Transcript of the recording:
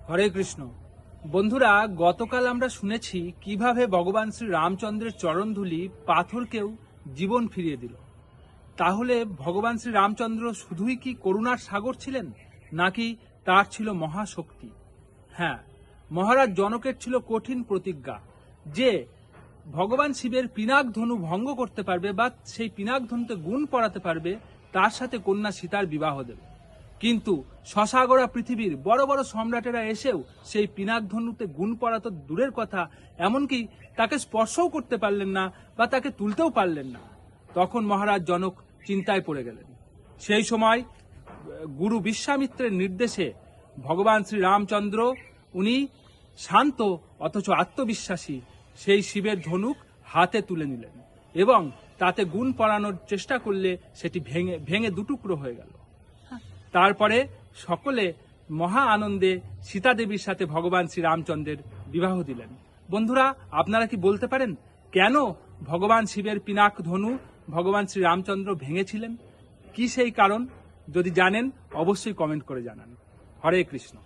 হরে কৃষ্ণ। বন্ধুরা, গতকাল আমরা শুনেছি কিভাবে ভগবান শ্রী রামচন্দ্রের চরণধুলি পাথরকেও জীবন ফিরিয়ে দিল। তাহলে ভগবান শ্রী রামচন্দ্র শুধুই কি করুণার সাগর ছিলেন, নাকি তার ছিল মহাশক্তি? হ্যাঁ, মহারাজ জনকের ছিল কঠিন প্রতিজ্ঞা যে ভগবান শিবের পিনাক ধনু ভঙ্গ করতে পারবে বা সেই পিনাক ধনুতে গুণ পড়াতে পারবে, তার সাথে কন্যা সীতার বিবাহ দেবে। কিন্তু শশাগড়া পৃথিবীর বড় বড় সম্রাটেরা এসেও সেই পিনাক ধনুতে গুণ পড়া তো দূরের কথা, এমনকি তাকে স্পর্শও করতে পারলেন না বা তাকে তুলতেও পারলেন না। তখন মহারাজ জনক চিন্তায় পড়ে গেলেন। সেই সময় গুরু বিশ্বামিত্রের নির্দেশে ভগবান শ্রী রামচন্দ্র, উনি শান্ত অথচ আত্মবিশ্বাসী, সেই শিবের ধনুক হাতে তুলে নিলেন এবং তাতে গুণ পড়ানোর চেষ্টা করলে সেটি ভেঙে ভেঙে দুটুকরো হয়ে গেল। তারপরে সকলে মহা আনন্দে সীতা দেবীর সাথে ভগবান শ্রী রামচন্দ্রের বিবাহ দিলেন। বন্ধুরা, আপনারা কি বলতে পারেন কেন ভগবান শিবের পিনাক ধনু ভগবান শ্রী রামচন্দ্র ভেঙেছিলেন? কি সেই কারণ? যদি জানেন অবশ্যই কমেন্ট করে জানান। হরে কৃষ্ণ।